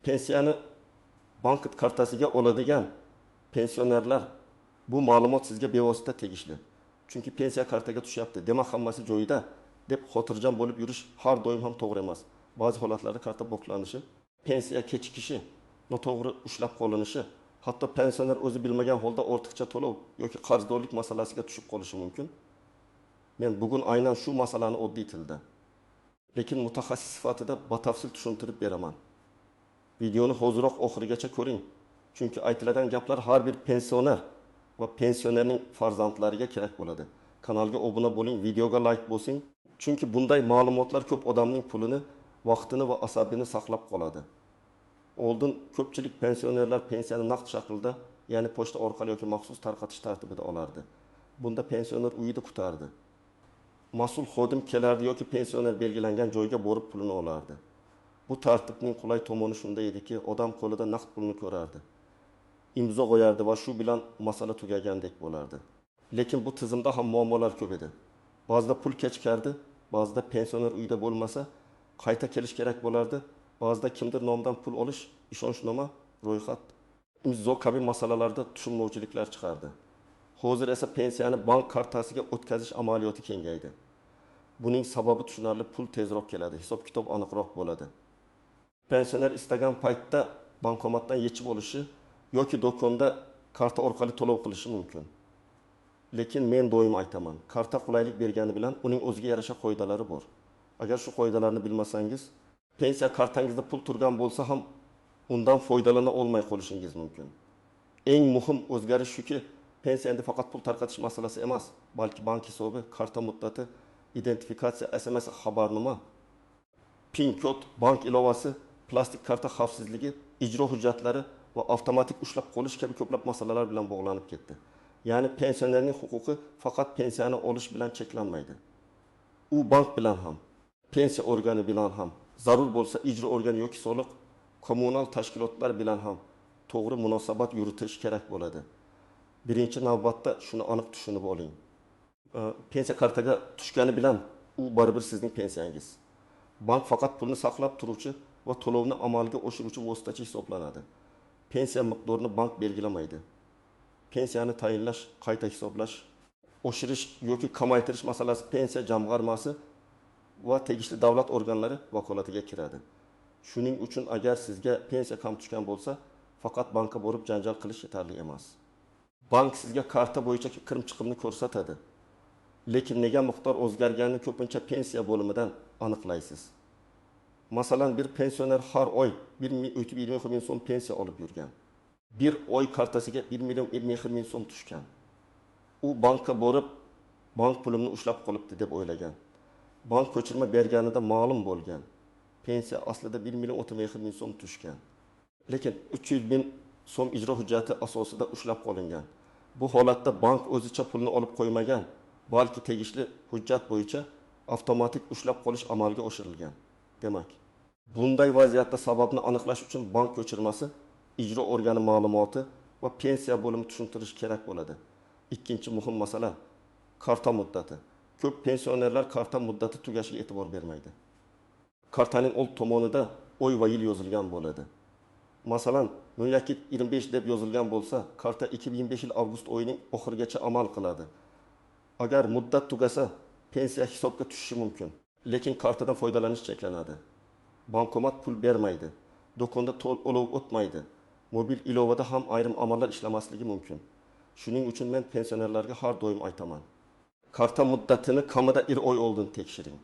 Pensiyani bank kartasiga oladigan pensionerlar bu ma'lumot sizga bevosita tegishli. Chunki pensiya kartaga tushyapti. Demak, hammasi joyida deb xotirjam bo'lib yurish har doim ham to'g'ri emas. Ba'zi holatlarda karta bloklanishi, pensiya kechikishi, noto'g'ri ushlab qolinishi, hatto pensioner o'zi bilmagan holda ortiqcha to'lov yoki qarzdorlik masalasiga tushib qolishi mumkin. Men bugun aynan shu masalani oddiy tilda, lekin mutaxassis sifatida batafsil tushuntirib beraman. Videoni hoziroq oxirigacha ko'ring. Chunki aytiladigan gaplar har bir pensioner va pensionerning farzandlariga kerak bo'ladi. Kanalga obuna bo'ling, videoga like bosing. Chunki bunday ma'lumotlar ko'p odamning pulini, vaqtini va asabini saqlab qoladi. Oldin ko'pchilik pensionerlar pensiyani naqd shaklda, ya'ni pochta orqali yoki maxsus tarqatish tartibida olardi. Bunda pensioner uyida kutardi. Mas'ul xodim kelardi yoki pensioner belgilangan joyga borib pulini olardi. Bu tartibning qulay tomoni shunda ediki, odam qo'lida naqd pulni ko'rardi. Imzo qo'yardi va shu bilan masala tugagandek bo'lardi. Lekin bu tizimda ham muammolar ko'p edi. Ba'zida pul kechkardi, ba'zida pensioner uyda bo'lmasa, qayta kelish kerak bo'lardi. Ba'zida kimdir nomidan pul olish, ishonchnoma, ro'yxat, imzo kabi masalalarda tushunmovchiliklar chiqardi. Hozir esa pensiyani bank kartasiga o'tkazish amaliyoti kengaydi. Buning sababi tushunarli, pul tezroq keladi, hisob-kitob aniqroq bo'ladi. Pensioner istagan paytda bankomatdan yechib olishi yoki do'konda karta orqali to'lov qilishi mumkin. Lekin men doim aytaman, karta qulaylik bergani bilan uning o'ziga yarasha qoidalari bor. Agar shu qoidalarni bilmasangiz, pensiya kartangizda pul turgan bo'lsa ham undan foydalana olmay qolishingiz mumkin. Eng muhim o'zgarish shuki, pensiya endi faqat pul tarqatish masalasi emas, balki bank hisobi, karta muddati, identifikatsiya, SMS xabarnoma, PIN kod, bank ilovasi, plastik karta xavfsizligi, ijro hujjatlari va avtomatik ushlab qolish kabi ko'plab masalalar bilan bog'lanib ketdi. Ya'ni pensionerning huquqi faqat pensiyani olish bilan cheklanmaydi. U bank bilan ham, pensiya organi bilan ham, zarur bo'lsa ijro organi yoki soliq, kommunal tashkilotlar bilan ham to'g'ri munosabat yuritish kerak bo'ladi. Birinchi navbatda shuni aniq tushunib oling. Pensiya kartaga tushgani bilan u baribir sizning pensiyangiz. Bank faqat pulni saqlab turuvchi va to'lovni amalga oshiruvchi vositachi hisoblanadi. Pensiya miqdorini bank belgilamaydi. Pensiyani tayinlash, qayta hisoblash, oshirish yoki kamaytirish masalasi pensiya jamg'armasi va tegishli davlat organlari vakolatiga kiradi. Shuning uchun agar sizga pensiya kam tushgan bo'lsa, faqat bankka borib janjal qilish yetarli emas. Bank sizga karta bo'yicha kirim-chiqimni ko'rsatadi. Lekin nega miqdor o'zgarganini ko'pincha pensiya bo'limidan aniqlaysiz. Masalan, bir pensioner har oy 1,20 ming so'm pensiya olib yurgan. Bir oy kartasiga 1,20 ming so'm tushgan. U bankka borib, bank pulimni ushlab qolibdi deb o'ylagan. Bank ko'chirma berganida ma'lum bo'lgan. Pensiya aslida 1,30 ming so'm tushgan. Lekin 300 ming so'm ijro hujjati asosida ushlab qolingan. Bu holatda bank o'zicha pulni olib qo'ymagan, balki tegishli hujjat bo'yicha avtomatik ushlab qolish amalga oshirilgan. Demak, bunday vaziyatda sababni aniqlash uchun bank ko'chirmasi, ijro organi ma'lumoti va pensiya bo'limi tushuntirish kerak bo'ladi. Ikkinchi muhim masala karta muddati. Ko'p pensionerlar karta muddati tugashiga e'tibor bermaydi. Kartaning old tomonida oy va yil yozilgan bo'ladi. Masalan, 25 deb yozilgan bo'lsa, karta 2025 yil avgust oyining oxirigacha amal qiladi. Agar muddat tugasa, pensiya hisobga tushishi mumkin. Lekin kartadan foydalanish cheklanadi. Bankomat pul bermaydi. Do'konda to'lov o'tmaydi. Mobil ilovada ham ayrim amallar ishlamasligi mumkin. Shuning uchun men pensionerlarga har doim aytaman. Karta muddatini kamida 1 oy oldin tekshiring.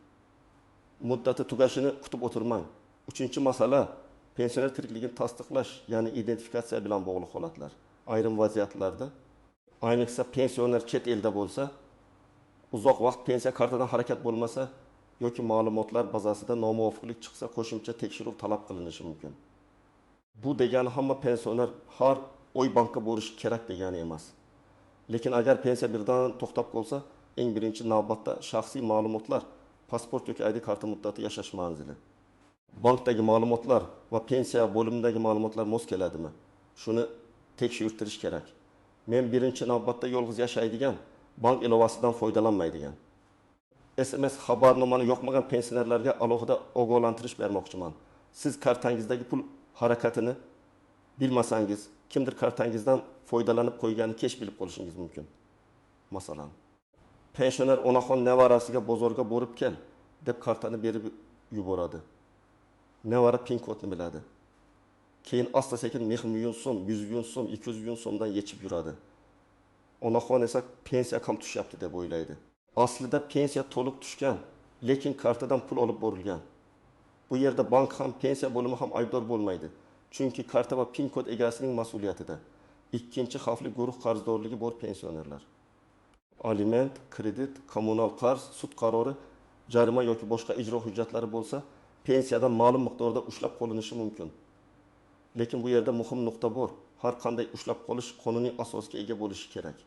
Muddati tugashini kutib o'tirmang. Uchinchi masala pensioner tirikligini tasdiqlash, ya'ni identifikatsiya bilan bog'liq holatlar. Ayrim vaziyatlarda, ayniqsa pensioner chet elda bo'lsa, uzoq vaqt pensiya kartadan harakat bo'lmasa yoki ma'lumotlar bazasida nomuvofiqlik chiqsa, qo'shimcha tekshiruv talab qilinishi mumkin. Bu degani hamma pensioner har oy bankka borishi kerak degani emas. Lekin agar pensiya birdan to'xtab qolsa, eng birinchi navbatda shaxsiy ma'lumotlar, pasport yoki ID karta muddati, yashash manzili, bankdagi ma'lumotlar va pensiya bo'limidagi ma'lumotlar mos keladimi? Shuni tekshirtirish kerak. Men birinchi navbatda yolg'iz yashaydigan, bank ilovasidan foydalanmaydigan, SMS xabarnomani yoqmagan pensionerlarga alohida ogohlantirish bermoqchiman. Siz kartangizdagi pul harakatini bilmasangiz, kimdir kartangizdan foydalanib qo'yganini kech bilib qolishingiz mumkin. Masalan, pensioner onaxon nevarasiga bozorga borib kel deb kartani berib yuboradi. Nevara pin kodni biladi. Keyin asta-sekin 1000 so'm, 100 so'm, 200 so'mdan yechib yuradi. Onaxon esa pensiya kam tushyapti deb o'ylaydi. Aslida pensiya to'liq tushgan, lekin kartadan pul olib borilgan. Bu yerda bank ham, pensiya bo'limi ham aybdor bo'lmaydi. Chunki karta va pin kod egasining mas'uliyatida. Ikkinchi xavfli guruh qarzdorligi bor pensionerlar. Aliment, kredit, kommunal qarz, sud qarori, jarima yoki boshqa ijro hujjatlari bo'lsa, pensiyadan ma'lum miqdorda ushlab qolinishi mumkin. Lekin bu yerda muhim nuqta bor. Har qanday ushlab qolish qonuniy asosga ega bo'lishi kerak.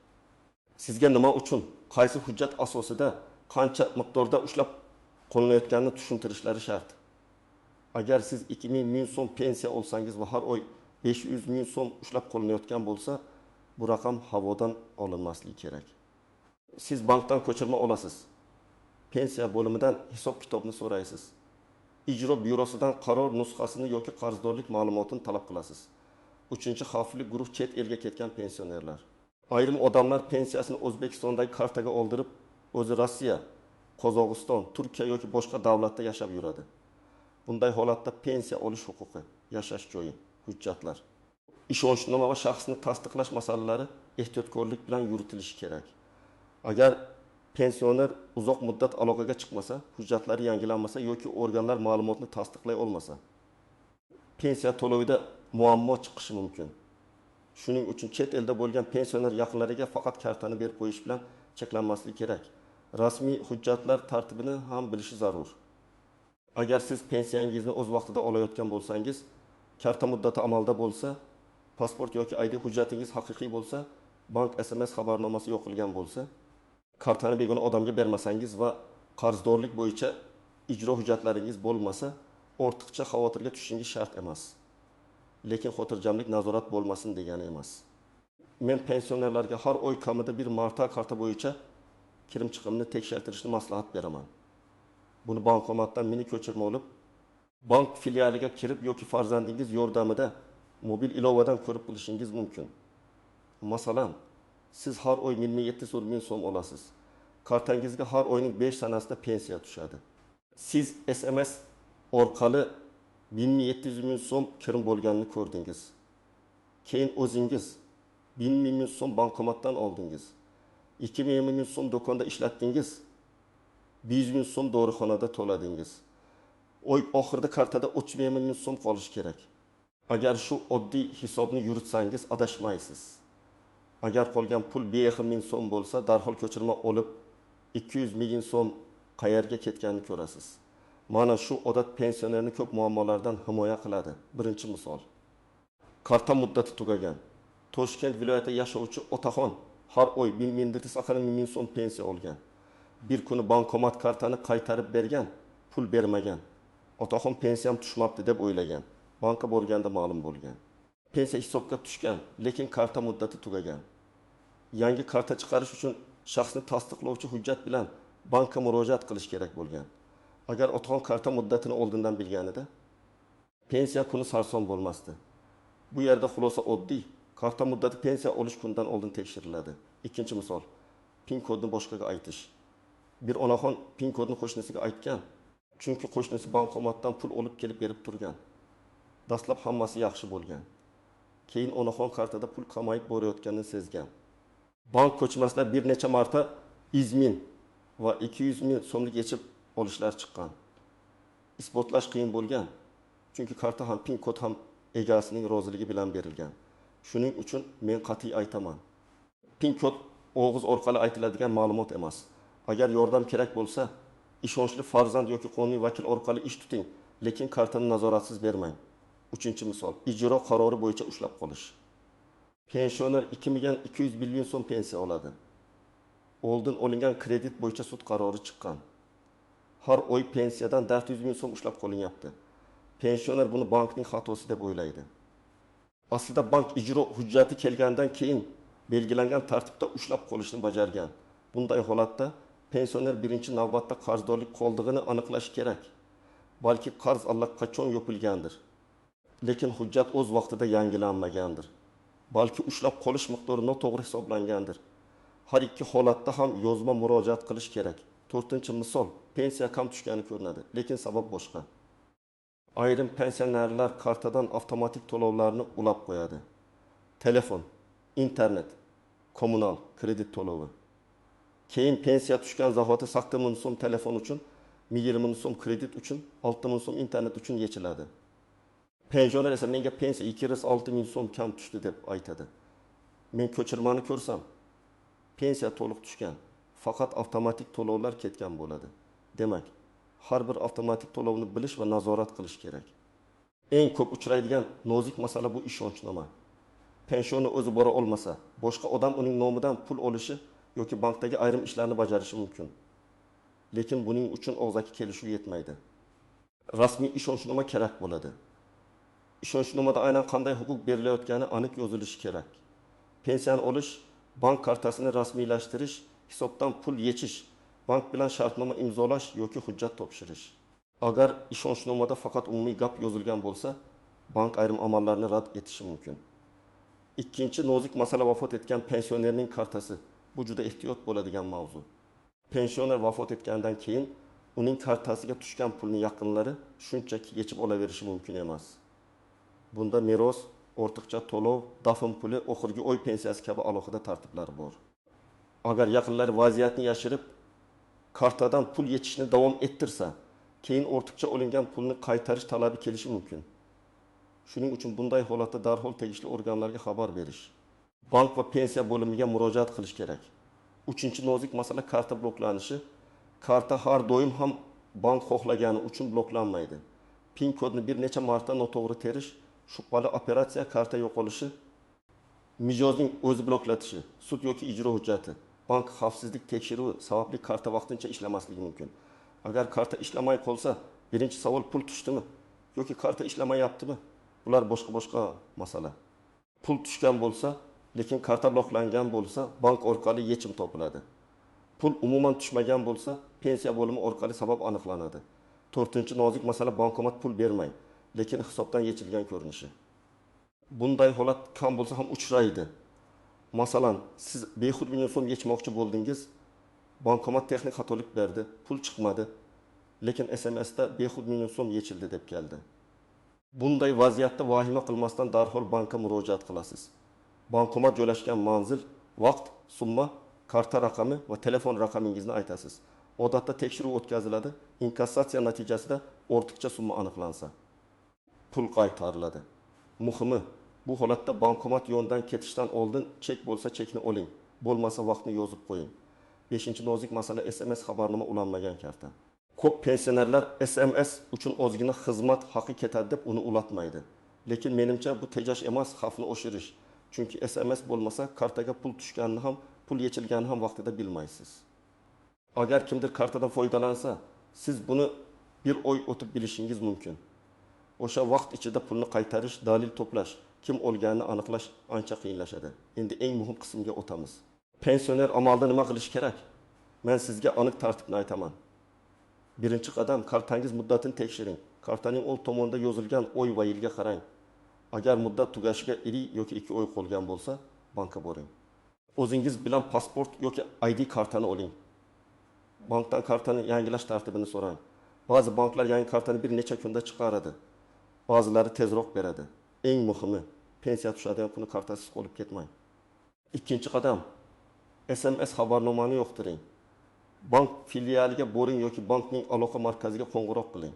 Sizga nima uchun, qaysi hujjat asosida, qancha miqdorda ushlab qolinayotganini tushuntirishlari shart. Agar siz 2000 so'm pensiya olsangiz va har oy 500 so'm ushlab qolinayotgan bo'lsa, bu raqam havodan olinmasligi kerak. Siz bankdan ko'chirma olasiz. Pensiya bo'limidan hisob kitobni so'raysiz. Ijro byurosidan qaror nusxasini yoki qarzdorlik ma'lumotini talab qilasiz. Uchinchi xavfli guruh chet elga ketgan pensionerlar. Ayrim odamlar pensiyasini O'zbekistondagi kartaga oldirib, o'zi Rossiya, Qozog'iston, Turkiya yoki boshqa davlatda yashab yuradi. Bunday holatda pensiya olish huquqi, yashash joyi, hujjatlar, ishonchnoma va shaxsni tasdiqlash masalalari ehtiyotkorlik bilan yuritilishi kerak. Agar pensioner uzoq muddat aloqaga chiqmasa, hujjatlari yangilanmasa yoki organlar ma'lumotni tasdiqlay olmasa, pensiya to'lovida muammo chiqishi mumkin. Shuning uchun chet elda bo'lgan pensioner yaqinlariga faqat kartani berib qo'yish bilan cheklanmasligi kerak. Rasmiy hujjatlar tartibini ham bilishi zarur. Agar siz pensiyangizni o'z vaqtida olayotgan bo'lsangiz, karta muddati amalda bo'lsa, pasport yoki ID hujjatingiz haqiqiy bo'lsa, bank SMS xabarnomasi yo'qilgan bo'lsa, kartani begona odamga bermasangiz va qarzdorlik bo'yicha ijro hujjatlaringiz bo'lmasa, ortiqcha xavotirga tushishingiz shart emas. Lekin xotirjamlik nazorat bo'lmasin degani emas. Men pensionerlarga har oy kamida bir marta karta bo'yicha kirim chiqimni tekshirtirishni maslahat beraman. Buni bankomatdan mini ko'chirma olib, bank filialiga kirib yoki farzandingiz yordamida mobil ilovadan ko'rib bilishingiz mumkin. Masalan, siz har oy 1700 so'm olasiz. Kartangizga har oyning 5 sanasida pensiya tushadi. Siz SMS orqali 1700 so'm kirim bo'lganini ko'rdingiz. Keyin o'zingiz 1000 so'm bankomatdan oldingiz. 2000 so'm do'konda ishlatdingiz. 100 so'm dorixonada to'ladingiz. Oy oxirida kartada 30 so'm qolishi kerak. Agar shu oddiy hisobni yuritsangiz adashmaysiz. Agar qolgan pul 1000 so'm bo'lsa, darhol ko'chirma olib 200 so'm qayerga ketganini ko'rasiz. Mana shu odat pensionerni ko'p muammolardan himoya qiladi. Birinchi misol. Karta muddati tugagan. Toshkent viloyatida yashovchi otaxon har oy 1000 so'm pensiya olgan. Bir kuni bankomat kartani qaytarib bergan, pul bermagan. Otaxon pensiyam tushmabdi deb o'ylagan. Banka borganda ma'lum bo'lgan. Pensiya hisobga tushgan, lekin karta muddati tugagan. Yangi karta chiqarish uchun shaxsni tasdiqlovchi hujjat bilan bankka murojaat qilish kerak bo'lgan. Agar otaxon karta muddatini oldindan bilganida, pensiya kuni sarson bo'lmasdi. Bu yerda xulosa oddiy. Karta muddati pensiya olish kunidan oldin tekshiriladi. Ikkinchi misol, pin kodni boshqaga aytish. Bir onaxon pin kodni qo'shnisiga aytgan, chunki qo'shnisi bankomatdan pul olib kelib berib turgan. Dastlab hammasi yaxshi bo'lgan. Keyin onaxon kartada pul kamayib borayotganini sezgan. Bank ko'chmasida bir necha marta izmin va 200 so'mlik yechib olishlar chiqqan. Isbotlash qiyin bo'lgan, chunki karta ham pin kod ham egasining roziligi bilan berilgan. Shuning uchun men qat'iy aytaman. Pin kod og'iz orqali aytiladigan ma'lumot emas. Agar yordam kerak bo'lsa, ishonchli farzand yoki qonuniy vakil orqali ish tuting, lekin kartani nazoratsiz bermang. Uchinchi misol, ijro qarori bo'yicha ushlab qolish. Pensioner 2200 so'm pensiya oladi. Oldin olingan kredit bo'yicha sud qarori chiqqan. Har oy pensiyadan 400 so'm ushlab qolinyapti. Pensioner buni bankning xatosi deb o'ylaydi. Aslida bank ijro hujjati kelgandan keyin belgilangan tartibda ushlab qolishni bajargan. Bunday holatda pensioner birinchi navbatda qarzdorlik qoldig'ini aniqlash kerak. Balki qarz allaqachon yopilgandir. lekin hujjat o'z vaqtida yangilanmagandir. Balki ushlab qolish miqdori noto'g'ri hisoblangandir. Har ikki holatda ham yozma murojaat qilish kerak. 4-misol, pensiya kam tushgani ko'rinadi, lekin sabab boshqa. Ayrim pensionerlar kartadan avtomatik to'lovlarni ulab qo'yadi. Telefon, internet, kommunal, kredit to'lovi. Keyin pensiya tushgan zahoti 60.000 so'm telefon uchun, 20.000 so'm kredit uchun, 6.000 so'm internet uchun yechiladi. Pensioner esa menga pensiya 206.000 so'm kam tushdi deb aytadi. Men ko'chirmani ko'rsam, pensiya to'liq tushgan, faqat avtomatik to'lovlar ketgan bo'ladi. Demak, har bir avtomatik to'lovni bilish va nazorat qilish kerak. Eng ko'p uchraydigan nozik masala bu ishonchnoma. Pensioni o'zi bora olmasa, boshqa odam uning nomidan pul olishi yoki bankdagi ayrim ishlarni bajarishi mumkin. Lekin buning uchun og'zaki kelishuv yetmaydi. Rasmiy ishonchnoma kerak bo'ladi. Ishonchnomada aynan qanday huquq berilayotgani aniq yozilishi kerak. Pensiyani olish, bank kartasini rasmiylashtirish, hisobdan pul yechish, bank bilan shartnoma imzolash yoki hujjat topshirish. Agar ishonchnomada faqat umumiy gap yozilgan bo'lsa, bank ayrim amallarni rad etishi mumkin. Ikkinchi nozik masala vafot etgan pensionerning kartasi. Bu juda ehtiyot bo'ladigan mavzu. Pensioner vafot etgandan keyin uning kartasiga tushgan pulni yaqinlari shunchaki yechib olaverishi mumkin emas. Bunda meros, ortiqcha to'lov, dafn puli, oxirgi oy pensiyasi kabi alohida tartiblar bor. Agar yaqinlari vaziyatni yashirib, kartadan pul yechishni davom ettirsa, keyin ortiqcha olingan pulni qaytarish talabi kelishi mumkin. Shuning uchun bunday holatda darhol tegishli organlarga xabar berish. Bank va pensiya bo'limiga murojaat qilish kerak. Uchinchi nozik masala karta bloklanishi. Karta har doim ham bank xohlagani uchun bloklanmaydi. PIN kodni bir necha marta noto'g'ri terish, shubhali operatsiya, karta yo'qolishi, mijozning o'zi bloklatishi, sud yoki ijro hujjati, bank xavfsizlik tekshiruvi sababli karta vaqtincha ishlamasligi mumkin. Agar karta ishlamay qolsa, birinchi savol pul tushdimi yoki karta ishlamayaptimi? Bular boshqa masala. Pul tushgan bo'lsa, lekin karta bloklangan bo'lsa, bank orqali yechim topiladi. Pul umuman tushmagan bo'lsa, pensiya bo'limi orqali sabab aniqlanadi. 4-nozik masala bankomat pul bermay, lekin hisobdan yechilgan ko'rinishi. Bunday holat kam bo'lsa ham uchraydi. Masalan, siz bexud million so'm yechmoqchi bo'ldingiz, bankomat texnik xatolik berdi, pul chiqmadi, lekin SMSda bexud million so'm yechildi deb keldi. Bunday vaziyatda vahima qilmasdan darhol bankka murojaat qilasiz. Bankomat joylashgan manzil, vaqt, summa, karta raqami va telefon raqamingizni aytasiz. Odatda tekshiruv o'tkaziladi, inkassatsiya natijasida ortiqcha summa aniqlansa, pul qaytariladi. Muhimi, bu holatda bankomat yonidan ketishdan oldin chek bo'lsa chekni oling, bo'lmasa vaqtni yozib qo'ying. 5-nozik masala SMS xabarnoma ulanmagan karta. Ko'p pensionerlar SMS uchun ozgina xizmat haqi ketadi deb uni ulatmaydi. Lekin menimcha bu tejash emas, xavfni oshirish. Chunki SMS bo'lmasa kartaga pul tushganini ham, pul yechilganini ham vaqtida bilmaysiz. Agar kimdir kartadan foydalansa, siz buni bir oy o'tib bilishingiz mumkin. O'sha vaqt ichida pulni qaytarish, dalil to'plash, kim olganini aniqlash ancha qiyinlashadi. Endi eng muhim qismga o'tamiz. Pensioner amalda nima qilish kerak? Men sizga aniq tartibni aytaman. Birinchi qadam, kartangiz muddatini tekshiring. Kartaning old tomonida yozilgan oy va yilga qarang. Agar muddat tugashiga 1 yoki 2 oy qolgan bo'lsa, bankka boring. O'zingiz bilan pasport yoki ID kartani oling. Bankdan kartani yangilash tartibini so'rang. Ba'zi banklar yangi kartani bir necha kunda chiqaradi. Ba'zilari tezroq beradi. Eng muhimi, pensiya tushadigan kuni kartasiz qolib ketmang. Ikkinchi qadam, SMS xabarnomani yo'qtiring. Bank filialiga boring yoki bankning aloqa markaziga qo'ng'iroq qiling.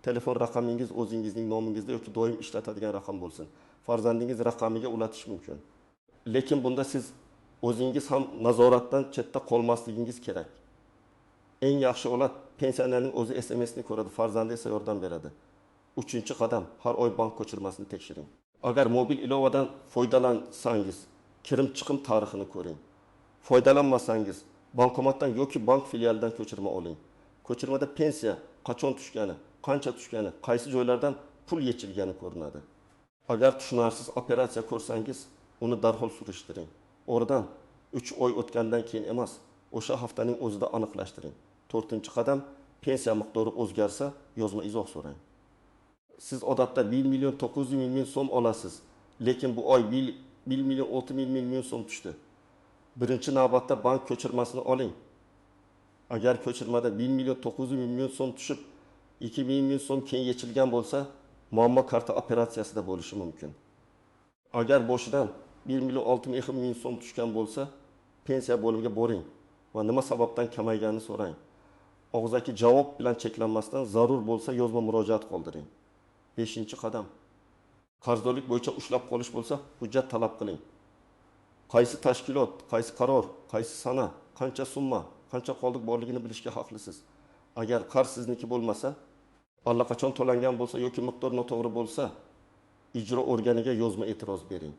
Telefon raqamingiz o'zingizning nomingizda yoki doim ishlatadigan raqam bo'lsin. Farzandingiz raqamiga ulatish mumkin. Lekin bunda siz o'zingiz ham nazoratdan chetda qolmasligingiz kerak. Eng yaxshi holat, pensionerning o'zi SMSni ko'radi, farzandi esa yordam beradi. 3-qadam, har oy bank ko'chirmasini tekshiring. Agar mobil ilovadan foydalansangiz, kirim-chiqim tarixini ko'ring. Foydalanmasangiz, bankomatdan yoki bank filialidan ko'chirma oling. Ko'chirmada pensiya qachon tushgani, qancha tushgani, qaysi joylardan pul yechilgani ko'rinadi. Agar tushunarsiz operatsiya ko'rsangiz, uni darhol surishtiring. Oradan 3 oy o'tgandan keyin emas, o'sha haftaning o'zida aniqlashtiring. 4-qadam, pensiya miqdori o'zgarsa, yozma izoh so'rang. siz odatda 1 milyon 900 ming so'm olasiz. Lekin bu oy 1 milyon 600 ming so'm tushdi. Birinchi navbatda bank ko'chirmasini oling. Agar ko'chirmada 1 milyon 900 ming so'm tushib, 2 ming so'm keyin yechilgan bo'lsa, muammo karta operatsiyasida bo'lishi mumkin. Agar boshidan 1 milyon 600 ming so'm tushgan bo'lsa, pensiya bo'limiga boring va nima sababdan kamayganini so'rang. Og'zaki javob bilan cheklanmasdan zarur bo'lsa yozma murojaat qoldiring. 5-qadam. Qarzdorlik bo'yicha ushlab qolish bo'lsa, hujjat talab qiling. Qaysi tashkilot, qaysi qaror, qaysi sana, qancha summa, qancha qoldiq borligini bilishga haqlisiz. Agar qarz sizniki bo'lmasa, allaqachon to'langan bo'lsa yoki miqdor noto'g'ri bo'lsa, ijro organiga yozma e'tiroz bering.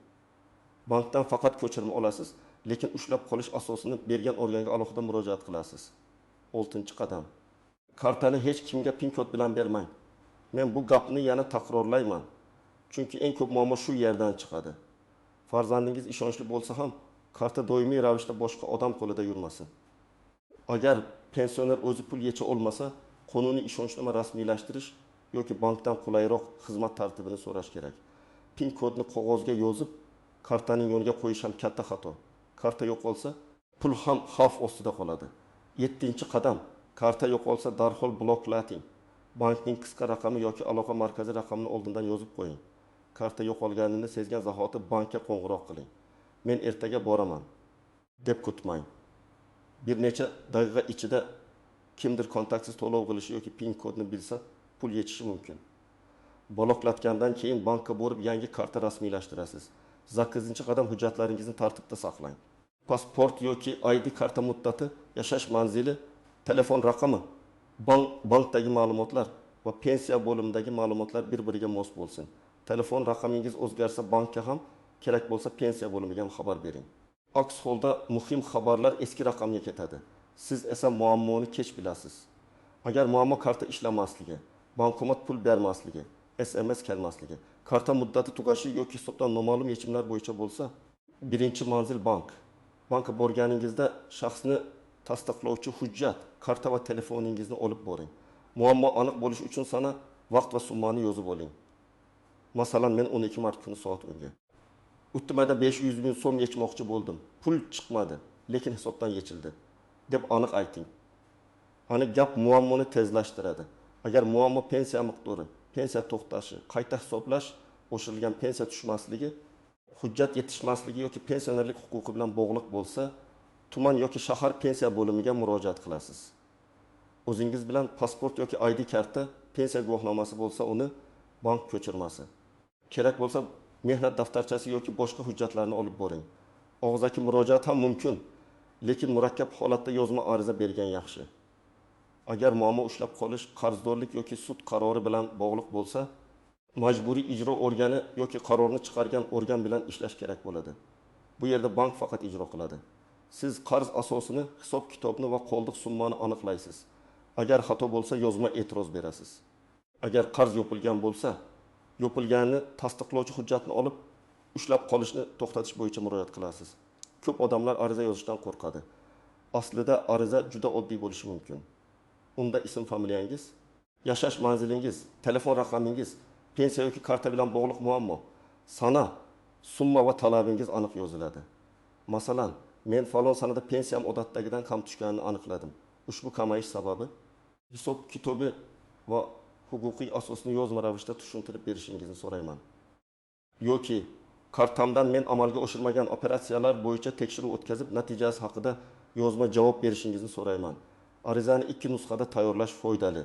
Bankdan faqat ko'chirma olasiz, lekin ushlab qolish asosini bergan organga alohida murojaat qilasiz. 6-qadam. Kartani hech kimga pin kod bilan bermang. Men bu gapni yana takrorlayman. Chunki eng ko'p muammo shu yerdan chiqadi. Farzandingiz ishonchli bo'lsa ham, karta doimiy ravishda boshqa odam qo'lida yurmasin. Agar pensioner o'zi pul yecha olmasa, qonuniy ishonchnoma rasmiylashtirish yoki bankdan qulayroq xizmat tartibini so'rash kerak. Pin kodni qog'ozga yozib, kartaning yoniga qo'yish ham katta xato. Karta yo'qolsa, pul ham xavf ostida qoladi. 7-qadam. Karta yo'qolsa darhol bloklating. Bankning qisqa raqami yoki aloqa markazi raqamini oldindan yozib qo'ying. Karta yo'qolganini sezgan zahoti bankka qo'ng'iroq qiling. Men ertaga boraman deb kutmang. Bir necha daqiqa ichida kimdir kontaktsiz to'lov qilishi yoki pin kodni bilsa, pul yechishi mumkin. Bloklatgandan keyin bankka borib yangi karta rasmiylashtirasiz. 8-qadam hujjatlaringizni tartibda saqlang. Pasport yoki ID karta muddati, yashash manzili, telefon raqami, bankdagi ma'lumotlar va pensiya bo'limidagi ma'lumotlar bir-biriga mos bo'lsin. Telefon raqamingiz o'zgarsa bankka ham, kerak bo'lsa pensiya bo'limiga ham xabar bering. Aks holda muhim xabarlar eski raqamga ketadi. Siz esa muammoni kech bilasiz. Agar muammo karta ishlamasligi, bankomat pul bermasligi, SMS kelmasligi, karta muddati tugashi yoki hisobdan noma'lum yechimlar bo'yicha bo'lsa, birinchi manzil bank. Bankka borganingizda shaxsni tasdiqlovchi hujjat, karta va telefoningizni olib boring. Muammo aniq bo'lishi uchun sana vaqt va summani yozib oling. Masalan, men 12 mart kuni soat 10 ga Uttimada 500 ming so'm yechmoqchi bo'ldim. Pul chiqmadi, lekin hisobdan yechildi deb aniq ayting. Aniq gap muammoni tezlashtiradi. Agar muammo pensiya miqdori, pensiya to'xtashi, qayta hisoblash, o'shirilgan pensiya tushmasligi, hujjat yetishmasligi yoki pensionerlik huquqi bilan bog'liq bo'lsa, tuman yoki shahar pensiya bo'limiga murojaat qilasiz. O'zingiz bilan pasport yoki ID karta, pensiya guvohnomasi bo'lsa, uni bank ko'chirmasi. Kerak bo'lsa, mehnat daftarchasi yoki boshqa hujjatlarni olib boring. Og'zaki murojaat ham mumkin, lekin murakkab holatda yozma ariza bergan yaxshi. Agar muammo ushlab qolish, qarzdorlik yoki sud qarori bilan bog'liq bo'lsa, majburiy ijro organi yoki qarorni chiqargan organ bilan ishlash kerak bo'ladi. Bu yerda bank faqat ijro qiladi. Siz qarz asosini, hisob-kitobni va qoldiq summani aniqlaysiz. Agar xato bo'lsa, yozma e'tiroz berasiz. Agar qarz yopilgan bo'lsa, yopilganini tasdiqlovchi hujjatni olib, ushlab qolishni to'xtatish bo'yicha murojaat qilasiz. Ko'p odamlar ariza yozishdan qo'rqadi. Aslida ariza juda oddiy bo'lishi mumkin. Unda ism familiyangiz, yashash manzilingiz, telefon raqamingiz, pensiya yoki karta bilan bog'liq muammo, sana, summa va talabingiz aniq yoziladi. Masalan, men falon sanada pensiyam odatdagidan kam tushganini aniqladim. Ushbu kamayish sababi hisob kitobi va huquqiy asosni yozma ravishda tushuntirib berishingizni so'rayman. Yoki kartamdan men amalga oshirmagan operatsiyalar bo'yicha tekshiruv o'tkazib, natijasi haqida yozma javob berishingizni so'rayman. Arizani 2 nusxada tayyorlash foydali.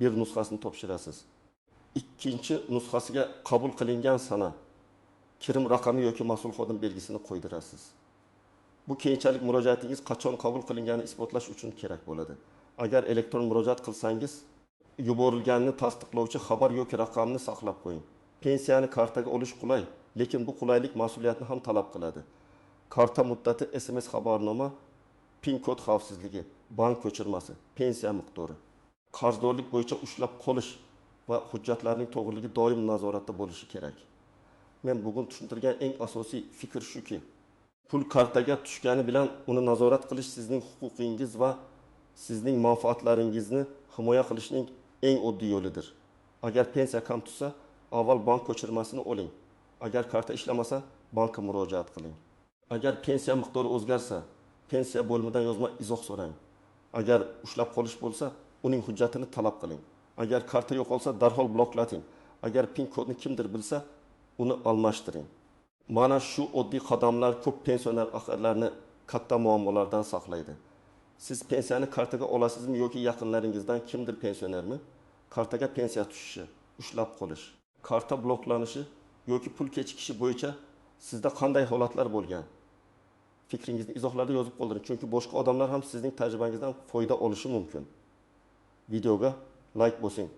Bir nusxasini topshirasiz. Ikkinchi nusxasiga qabul qilingan sana, kirim raqami yoki mas'ul xodim belgisini qo'ydirasiz. Bu keyinchalik murojaatingiz qachon qabul qilinganini isbotlash uchun kerak bo'ladi. Agar elektron murojaat qilsangiz, yuborilganini tasdiqlovchi xabar yoki raqamni saqlab qo'ying. Pensiyani kartaga olish qulay, lekin bu qulaylik mas'uliyatni ham talab qiladi. Karta muddati, SMS xabarnoma, pin kod xavfsizligi, bank ko'chirmasi, pensiya miqdori, qarzdorlik bo'yicha ushlab qolish va hujjatlarning to'g'riligi doim nazoratda bo'lishi kerak. Men bugun tushuntirgan eng asosiy fikr shuki, pul kartaga tushgani bilan uni nazorat qilish sizning huquqingiz va sizning manfaatlaringizni himoya qilishning eng oddiy yo'lidir. Agar pensiya kam tutsa, avval bank ko'chirmasini oling. Agar karta ishlamasa, bankka murojaat qiling. Agar pensiya miqdori o'zgarsa, pensiya bo'limidan yozma izoh so'rang. Agar ushlab qolish bo'lsa, uning hujjatini talab qiling. Agar karta yo'qolsa, darhol bloklating. Agar PIN kodni kimdir bilsa, uni almashtiring. Mana shu oddiy qadamlar ko'p pensioner ahillarni katta muammolardan saqlaydi. Siz pensiyani kartaga olasizmi yoki yaqinlaringizdan kimdir pensionermi? Kartaga pensiya tushishi, ushlab qolish, karta bloklanishi yoki pul kechikishi bo'yicha sizda qanday holatlar bo'lgan? Fikringizni izohlarda yozib qoldiring, chunki boshqa odamlar ham sizning tajribangizdan foyda olishi mumkin. Videoga like bosing,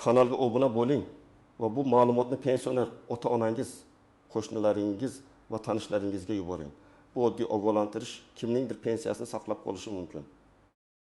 kanalga obuna bo'ling va bu ma'lumotni pensioner ota-onangiz, qo'shnilaringiz va tanishlaringizga yuboring. Bu oddiy ogohlantirish kimningdir pensiyasini saqlab qolishi mumkin.